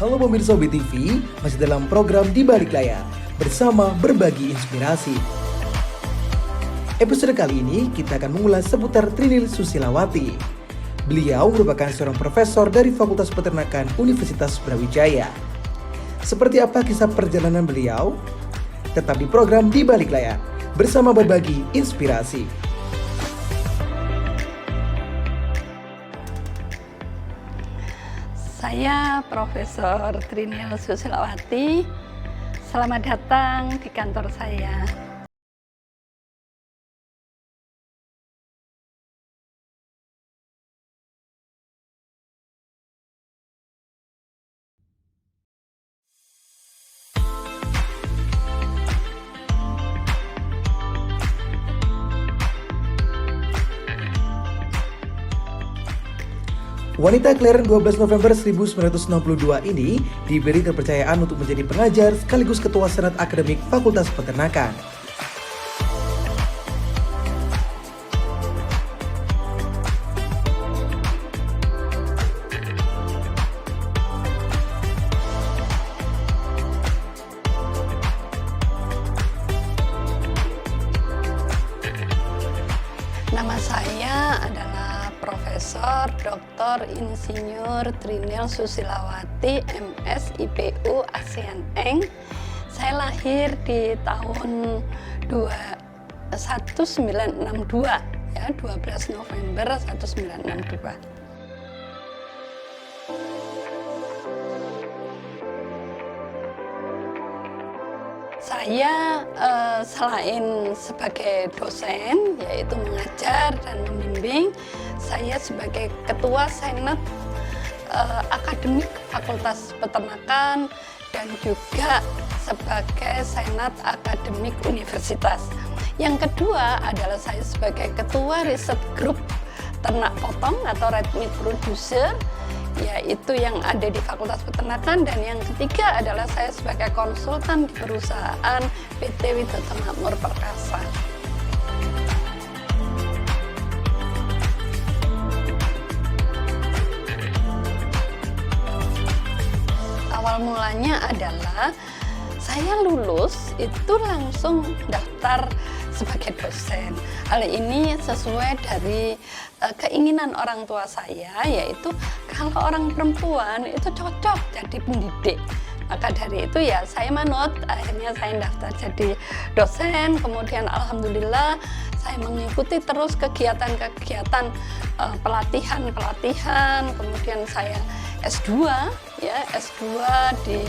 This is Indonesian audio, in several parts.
Halo pemirsa BTV, masih dalam program Di Balik Layar bersama berbagi inspirasi. Episode kali ini kita akan mengulas seputar Trinil Susilawati. Beliau merupakan seorang profesor dari Fakultas Peternakan Universitas Brawijaya. Seperti apa kisah perjalanan beliau? Tetap di program Di Balik Layar bersama berbagi inspirasi. Saya Profesor Trinil Susilawati. Selamat datang di kantor saya. Wanita kelahiran 12 November 1962 ini diberi kepercayaan untuk menjadi pengajar sekaligus Ketua Senat Akademik Fakultas Peternakan. Nama saya adalah Profesor Dr. Insinyur Trinil Susilawati, MS IPU ASEAN Eng. Saya lahir di tahun 1962, ya, 12 November 1962. Saya selain sebagai dosen, yaitu mengajar dan membimbing, saya sebagai Ketua Senat Akademik Fakultas Peternakan dan juga sebagai Senat Akademik Universitas. Yang kedua adalah saya sebagai Ketua Riset Grup Ternak Potong atau Red Meat Producer, yaitu yang ada di Fakultas Peternakan, dan yang ketiga adalah saya sebagai konsultan di perusahaan PT Widodo Makmur Perkasa. Awal mulanya adalah saya lulus itu langsung daftar sebagai dosen. Hal ini sesuai dari keinginan orang tua saya, yaitu kalau orang perempuan itu cocok jadi pendidik. Maka dari itu ya saya manut, akhirnya saya daftar jadi dosen. Kemudian alhamdulillah saya mengikuti terus kegiatan-kegiatan pelatihan. Kemudian saya S2, ya, S2 di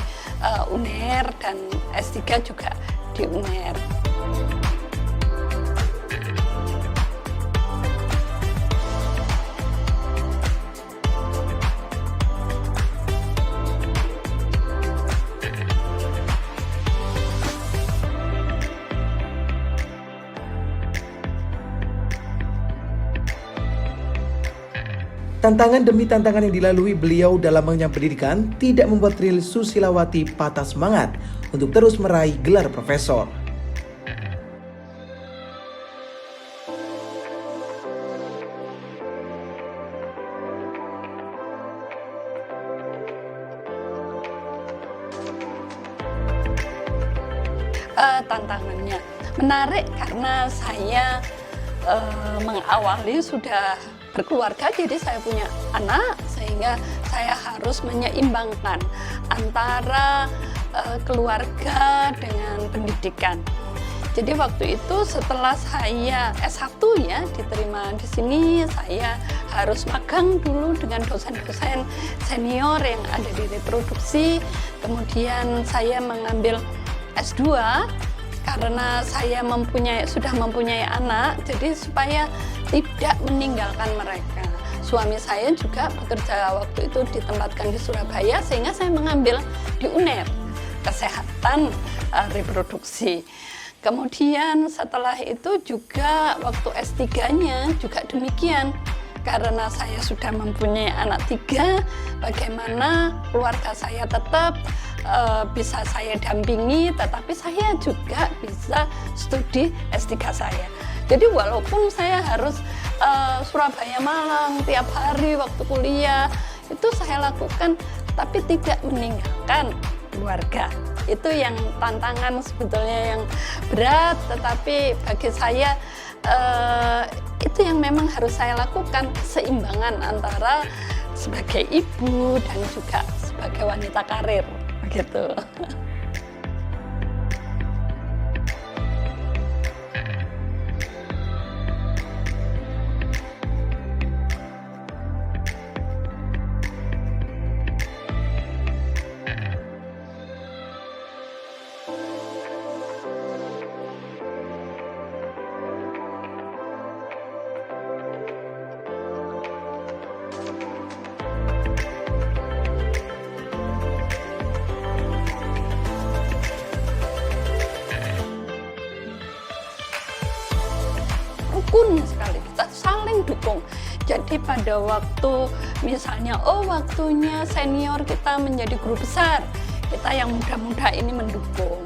UNER dan S3 juga di UNER. Tantangan demi tantangan yang dilalui beliau dalam mengenyam pendidikan tidak membuat Trinil Susilawati patah semangat untuk terus meraih gelar profesor. Tantangannya menarik karena saya mengawali sudah berkeluarga, jadi saya punya anak, sehingga saya harus menyeimbangkan antara keluarga dengan pendidikan. Jadi waktu itu setelah saya S1 ya diterima di sini, saya harus magang dulu dengan dosen-dosen senior yang ada di reproduksi. Kemudian saya mengambil S2 karena saya sudah mempunyai anak, jadi supaya tidak meninggalkan mereka. Suami saya juga bekerja waktu itu ditempatkan di Surabaya, sehingga saya mengambil di UNER, kesehatan reproduksi. Kemudian setelah itu juga waktu S3-nya juga demikian. Karena saya sudah mempunyai anak 3, bagaimana keluarga saya tetap bisa saya dampingi, tetapi saya juga bisa studi S3 saya. Jadi walaupun saya harus Surabaya Malang tiap hari waktu kuliah, itu saya lakukan tapi tidak meninggalkan keluarga. Itu yang tantangan sebetulnya yang berat, tetapi bagi saya itu yang memang harus saya lakukan, keseimbangan antara sebagai ibu dan juga sebagai wanita karir gitu. Rukun sekali, kita saling dukung. Jadi pada waktu misalnya waktunya senior kita menjadi guru besar, kita yang muda-muda ini mendukung.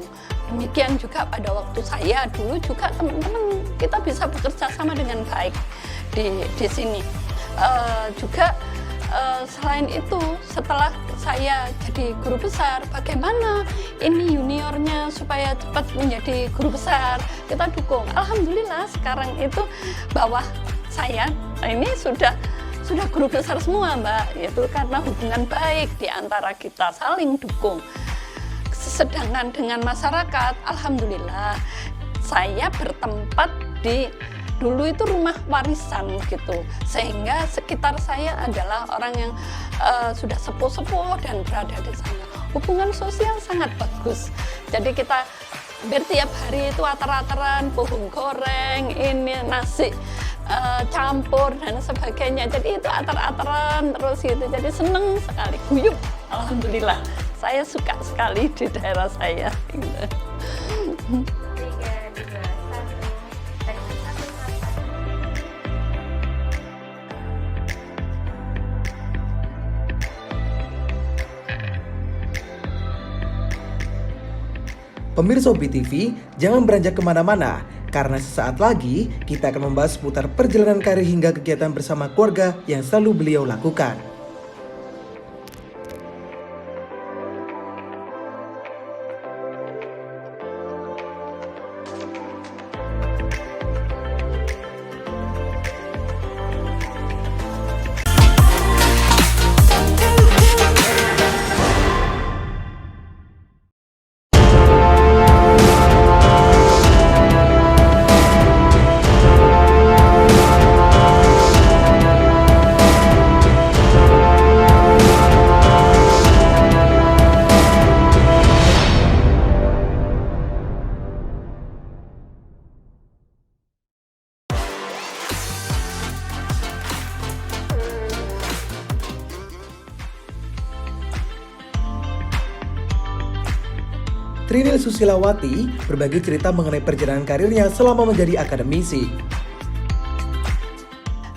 Demikian juga pada waktu saya dulu juga teman-teman kita bisa bekerja sama dengan baik di sini. Selain itu, setelah saya jadi guru besar, bagaimana ini juniornya supaya cepat menjadi guru besar, kita dukung. Alhamdulillah sekarang itu bawah saya ini sudah guru besar semua, Mbak. Itu karena hubungan baik di antara kita, saling dukung. Sedangkan dengan masyarakat, alhamdulillah saya bertempat di dulu itu rumah warisan gitu, sehingga sekitar saya adalah orang yang sudah sepuh-sepuh dan berada di sana. Hubungan sosial sangat bagus. Jadi kita hampir tiap hari itu atar-ataran, pohon goreng, ini nasi campur dan sebagainya. Jadi itu atar-ataran terus gitu. Jadi seneng sekali, guyup. Alhamdulillah, saya suka sekali di daerah saya. Gitu. Pemirsa Obi TV, jangan beranjak kemana-mana, karena sesaat lagi kita akan membahas seputar perjalanan karir hingga kegiatan bersama keluarga yang selalu beliau lakukan. Trinil Susilawati berbagi cerita mengenai perjalanan karirnya selama menjadi akademisi.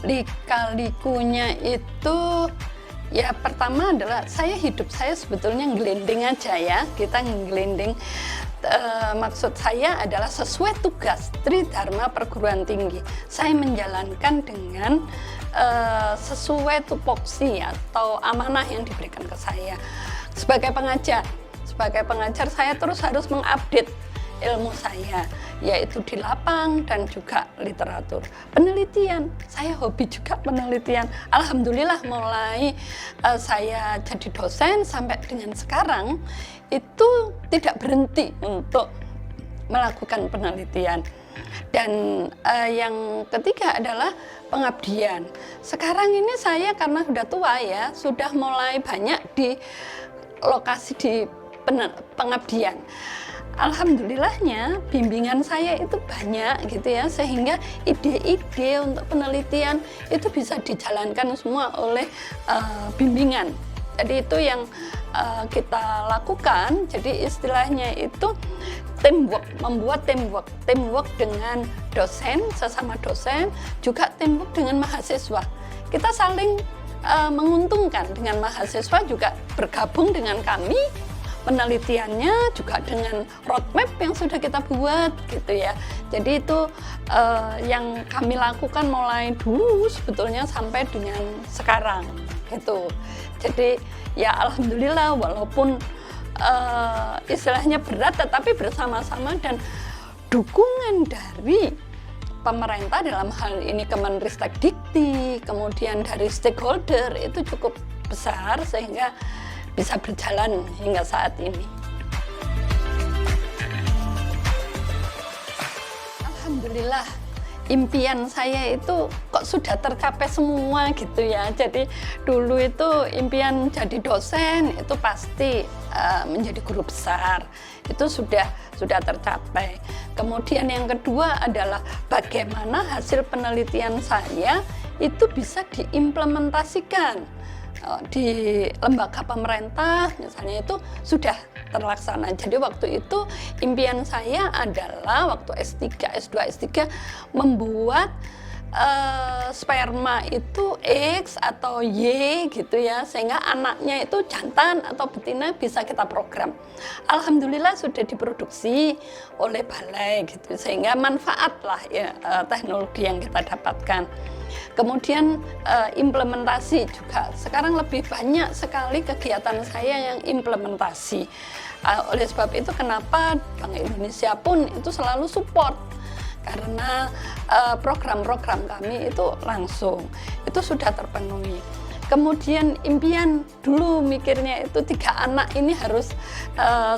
Lika-likunya itu ya pertama adalah saya sebetulnya ngelinding aja ya, kita ngelinding. Maksud saya adalah sesuai tugas Tridharma Perguruan Tinggi. Saya menjalankan dengan sesuai tupoksi atau amanah yang diberikan ke saya sebagai pengajar. Sebagai pengajar saya terus harus mengupdate ilmu saya, yaitu di lapang dan juga literatur. Penelitian, saya hobi juga penelitian. Alhamdulillah mulai saya jadi dosen sampai dengan sekarang itu tidak berhenti untuk melakukan penelitian. Dan yang ketiga adalah pengabdian. Sekarang ini saya karena sudah tua ya, sudah mulai banyak di lokasi di pengabdian. Alhamdulillahnya bimbingan saya itu banyak gitu ya, sehingga ide-ide untuk penelitian itu bisa dijalankan semua oleh bimbingan. Jadi itu yang kita lakukan. Jadi istilahnya itu teamwork, membuat teamwork dengan dosen, sesama dosen, juga teamwork dengan mahasiswa. Kita saling menguntungkan. Dengan mahasiswa juga bergabung dengan kami, penelitiannya juga dengan roadmap yang sudah kita buat gitu ya. Jadi itu yang kami lakukan mulai dulu sebetulnya sampai dengan sekarang. gitu. Jadi ya alhamdulillah walaupun istilahnya berat tetapi bersama-sama, dan dukungan dari pemerintah dalam hal ini Kemenristek-Dikti, kemudian dari stakeholder itu cukup besar sehingga bisa berjalan hingga saat ini. Alhamdulillah, impian saya itu kok sudah tercapai semua gitu ya. Jadi dulu itu impian jadi dosen itu pasti menjadi guru besar, itu sudah tercapai. Kemudian yang kedua adalah bagaimana hasil penelitian saya itu bisa diimplementasikan di lembaga pemerintah misalnya, itu sudah terlaksana. Jadi waktu itu impian saya adalah waktu S3, S2, S3 membuat sperma itu X atau Y gitu ya, sehingga anaknya itu jantan atau betina bisa kita program. Alhamdulillah sudah diproduksi oleh balai gitu, sehingga manfaat lah ya teknologi yang kita dapatkan. Kemudian implementasi juga, sekarang lebih banyak sekali kegiatan saya yang implementasi. Oleh sebab itu kenapa Bank Indonesia pun itu selalu support, karena program-program kami itu langsung itu sudah terpenuhi. Kemudian impian dulu mikirnya itu 3 anak ini harus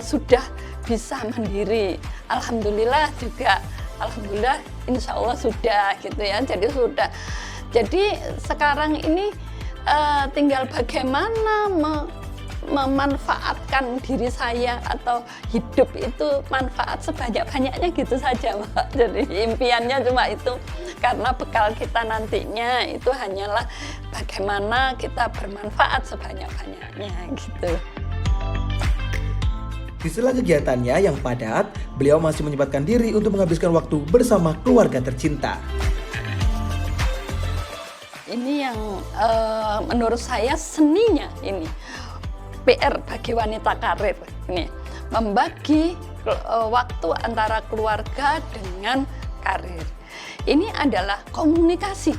sudah bisa mandiri. Alhamdulillah juga, alhamdulillah insya Allah sudah gitu ya. Jadi sekarang ini tinggal bagaimana memanfaatkan diri saya atau hidup itu manfaat sebanyak-banyaknya gitu saja, Mbak. Jadi impiannya cuma itu, karena bekal kita nantinya itu hanyalah bagaimana kita bermanfaat sebanyak-banyaknya gitu. Di sela kegiatannya yang padat, beliau masih menyempatkan diri untuk menghabiskan waktu bersama keluarga tercinta. Ini yang menurut saya seninya ini. PR bagi wanita karir ini, membagi waktu antara keluarga dengan karir. Ini adalah komunikasi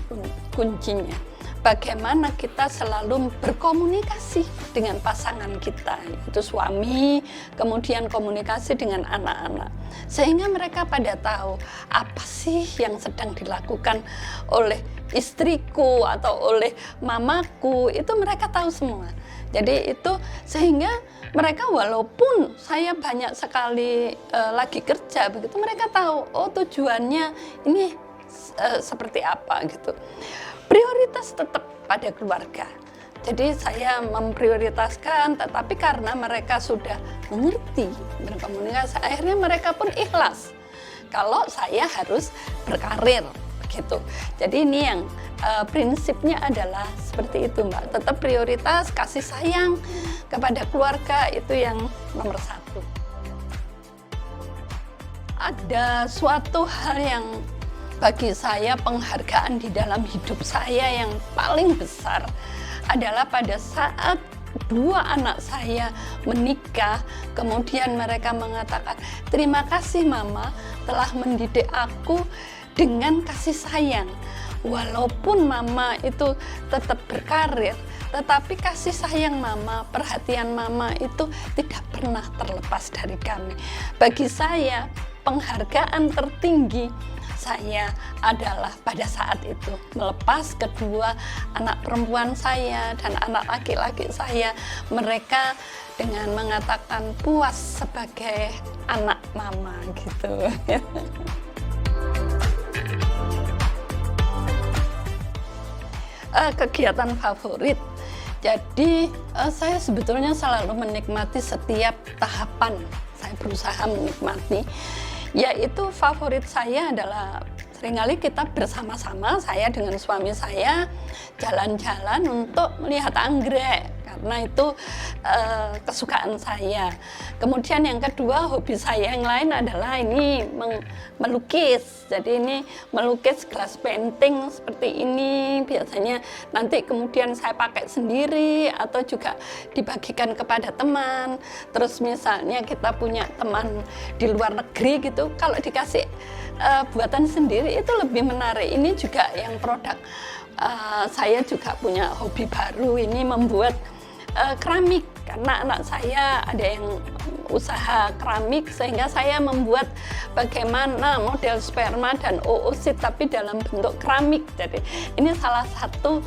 kuncinya. Bagaimana kita selalu berkomunikasi dengan pasangan kita, itu suami, kemudian komunikasi dengan anak-anak, sehingga mereka pada tahu apa sih yang sedang dilakukan oleh istriku atau oleh mamaku, itu mereka tahu semua. Jadi itu sehingga mereka walaupun saya banyak sekali lagi kerja begitu, mereka tahu oh tujuannya ini seperti apa gitu. Prioritas tetap pada keluarga. Jadi saya memprioritaskan, tetapi karena mereka sudah mengerti berkomunikasi, akhirnya mereka pun ikhlas kalau saya harus berkarir begitu. Jadi ini yang prinsipnya adalah seperti itu, Mbak. Tetap prioritas kasih sayang kepada keluarga itu yang nomor 1. Ada suatu hal yang bagi saya penghargaan di dalam hidup saya yang paling besar adalah pada saat 2 anak saya menikah, kemudian mereka mengatakan, terima kasih Mama telah mendidik aku dengan kasih sayang. Walaupun Mama itu tetap berkarir, tetapi kasih sayang Mama, perhatian Mama itu tidak pernah terlepas dari kami. Bagi saya, penghargaan tertinggi saya adalah pada saat itu melepas kedua anak perempuan saya dan anak laki-laki saya. Mereka dengan mengatakan puas sebagai anak Mama gitu. Kegiatan favorit. Jadi saya sebetulnya selalu menikmati setiap tahapan. Saya berusaha menikmati. Yaitu favorit saya adalah seringkali kita bersama-sama, saya dengan suami saya jalan-jalan untuk melihat anggrek, karena itu kesukaan saya. Kemudian yang kedua, hobi saya yang lain adalah ini melukis. Jadi ini melukis glass painting seperti ini, biasanya nanti kemudian saya pakai sendiri atau juga dibagikan kepada teman. Terus misalnya kita punya teman di luar negeri gitu, kalau dikasih buatan sendiri itu lebih menarik. Ini juga yang produk saya juga punya hobi baru ini membuat keramik, karena anak saya ada yang usaha keramik, sehingga saya membuat bagaimana model sperma dan oosit tapi dalam bentuk keramik. Jadi ini salah satu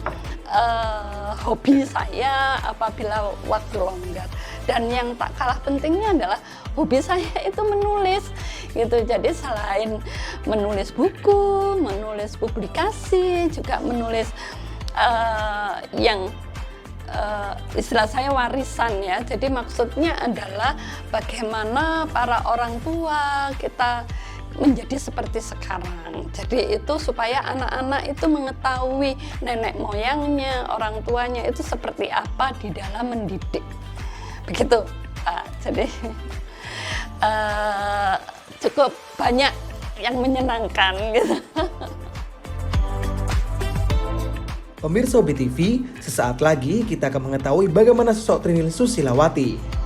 hobi saya apabila waktu longgar. Dan yang tak kalah pentingnya adalah hobi saya itu menulis gitu. Jadi selain menulis buku, menulis publikasi, juga menulis yang istilah saya warisan ya. Jadi maksudnya adalah bagaimana para orang tua kita menjadi seperti sekarang. Jadi itu supaya anak-anak itu mengetahui nenek moyangnya, orang tuanya itu seperti apa di dalam mendidik. Begitu Pak. Jadi cukup banyak yang menyenangkan gitu. Pemirsa BTV, sesaat lagi kita akan mengetahui bagaimana sosok Trinil Susilawati.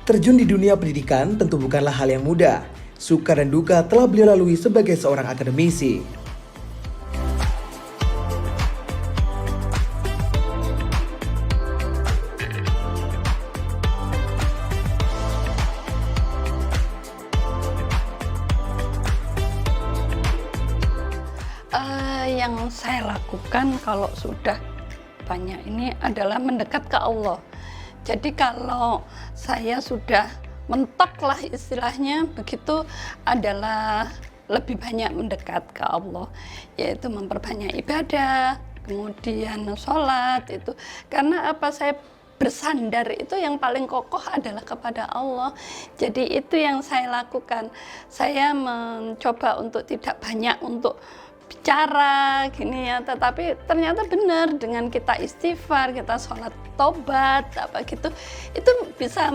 Terjun di dunia pendidikan tentu bukanlah hal yang mudah. Suka dan duka telah beliau lalui sebagai seorang akademisi. Yang saya lakukan kalau sudah banyak ini adalah mendekat ke Allah. Jadi kalau saya sudah mentok lah istilahnya begitu, adalah lebih banyak mendekat ke Allah, yaitu memperbanyak ibadah, kemudian sholat itu. Karena apa, saya bersandar itu yang paling kokoh adalah kepada Allah. Jadi itu yang saya lakukan. Saya mencoba untuk tidak banyak untuk bicara gini ya, tetapi ternyata benar, dengan kita istighfar, kita sholat tobat apa gitu, itu bisa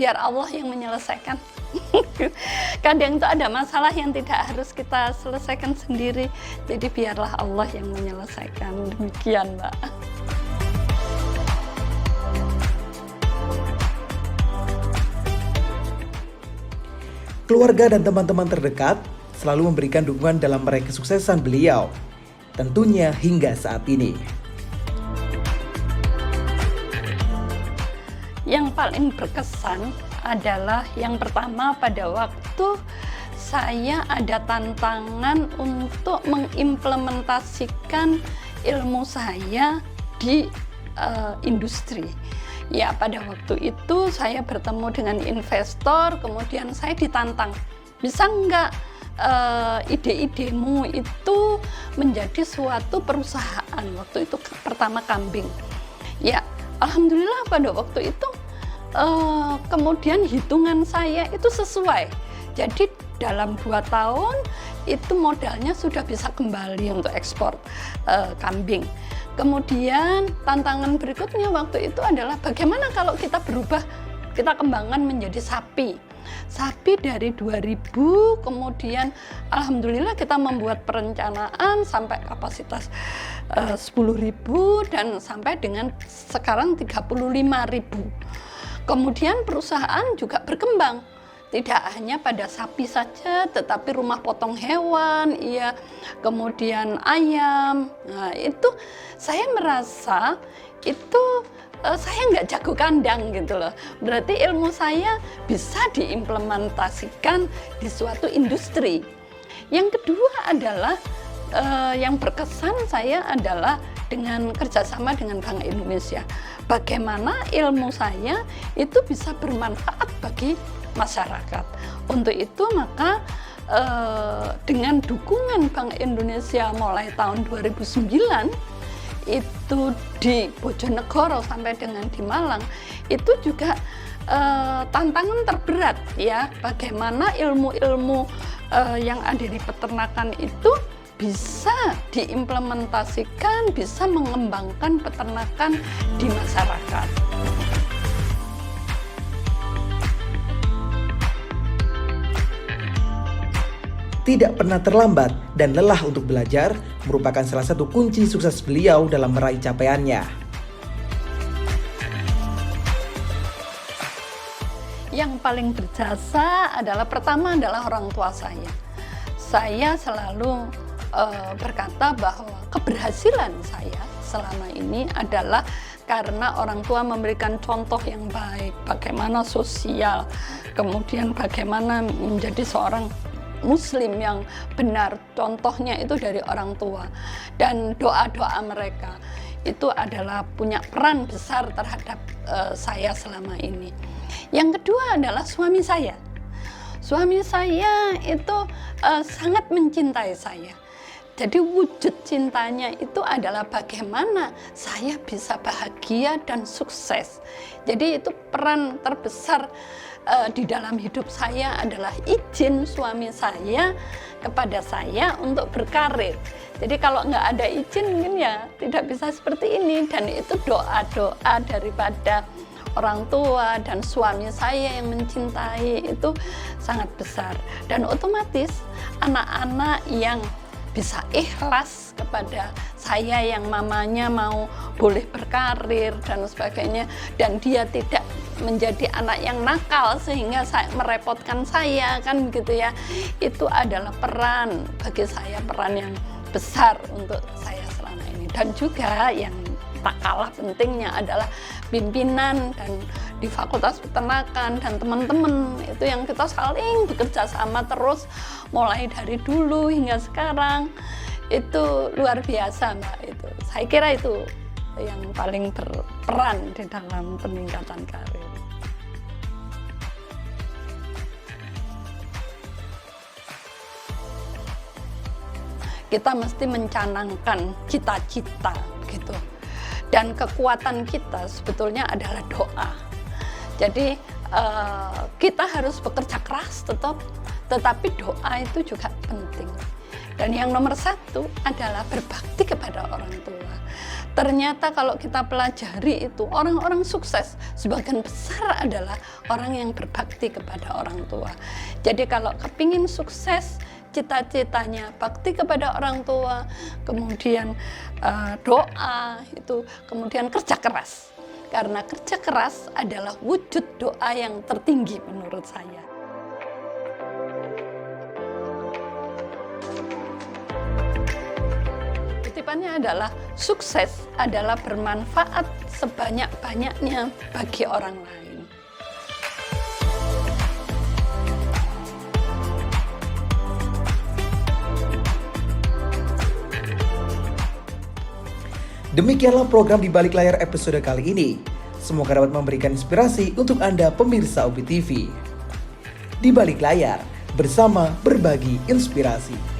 biar Allah yang menyelesaikan. Kadang itu ada masalah yang tidak harus kita selesaikan sendiri, jadi biarlah Allah yang menyelesaikan. Demikian Mbak. Keluarga dan teman-teman terdekat selalu memberikan dukungan dalam meraih kesuksesan beliau, tentunya hingga saat ini. Yang paling berkesan adalah yang pertama, pada waktu saya ada tantangan untuk mengimplementasikan ilmu saya di industri. Ya, pada waktu itu saya bertemu dengan investor, kemudian saya ditantang, bisa nggak ide-idemu itu menjadi suatu perusahaan. Waktu itu pertama kambing. Ya, alhamdulillah pada waktu itu kemudian hitungan saya itu sesuai. Jadi dalam 2 tahun itu modalnya sudah bisa kembali untuk ekspor kambing. Kemudian tantangan berikutnya waktu itu adalah bagaimana kalau kita berubah, kita kembangkan menjadi sapi. Sapi dari 2000, kemudian alhamdulillah kita membuat perencanaan sampai kapasitas 10.000 dan sampai dengan sekarang 35.000. Kemudian perusahaan juga berkembang, tidak hanya pada sapi saja, tetapi rumah potong hewan, iya, kemudian ayam. Nah, itu saya merasa itu saya nggak jago kandang gitu loh. Berarti ilmu saya bisa diimplementasikan di suatu industri. Yang kedua adalah yang berkesan saya adalah dengan kerjasama dengan Bank Indonesia. Bagaimana ilmu saya itu bisa bermanfaat bagi masyarakat. Untuk itu maka dengan dukungan Bank Indonesia mulai tahun 2009 itu di Bojonegoro sampai dengan di Malang, itu juga tantangan terberat ya, bagaimana ilmu-ilmu yang ada di peternakan itu bisa diimplementasikan, bisa mengembangkan peternakan di masyarakat. Tidak pernah terlambat dan lelah untuk belajar merupakan salah satu kunci sukses beliau dalam meraih capaiannya. Yang paling berjasa adalah pertama adalah orang tua saya. Saya selalu berkata bahwa keberhasilan saya selama ini adalah karena orang tua memberikan contoh yang baik, bagaimana sosial, kemudian bagaimana menjadi seorang Muslim yang benar, contohnya itu dari orang tua, dan doa-doa mereka itu adalah punya peran besar terhadap saya selama ini. Yang kedua adalah suami saya. Suami saya itu sangat mencintai saya. Jadi wujud cintanya itu adalah bagaimana saya bisa bahagia dan sukses. Jadi itu peran terbesar di dalam hidup saya adalah izin suami saya kepada saya untuk berkarir. Jadi kalau nggak ada izin mungkin ya tidak bisa seperti ini, dan itu doa-doa daripada orang tua dan suami saya yang mencintai itu sangat besar, dan otomatis anak-anak yang bisa ikhlas kepada saya yang mamanya mau boleh berkarir dan sebagainya, dan dia tidak menjadi anak yang nakal sehingga merepotkan saya kan gitu ya. Itu adalah peran bagi saya, peran yang besar untuk saya selama ini. Dan juga yang tak kalah pentingnya adalah pimpinan dan di Fakultas Peternakan dan teman-teman itu yang kita saling bekerja sama terus mulai dari dulu hingga sekarang. Itu luar biasa Mbak. Itu saya kira itu yang paling berperan di dalam peningkatan karir. Kita mesti mencanangkan cita-cita gitu. Dan kekuatan kita sebetulnya adalah doa. Jadi kita harus bekerja keras tetapi doa itu juga penting. Dan yang nomor satu adalah berbakti kepada orang tua. Ternyata kalau kita pelajari itu orang-orang sukses sebagian besar adalah orang yang berbakti kepada orang tua. Jadi kalau kepingin sukses, cita-citanya bakti kepada orang tua, kemudian doa itu, kemudian kerja keras. Karena kerja keras adalah wujud doa yang tertinggi menurut saya. Kutipannya adalah sukses adalah bermanfaat sebanyak-banyaknya bagi orang lain. Demikianlah program Di Balik Layar episode kali ini. Semoga dapat memberikan inspirasi untuk Anda pemirsa UBI TV. Di Balik Layar, bersama berbagi inspirasi.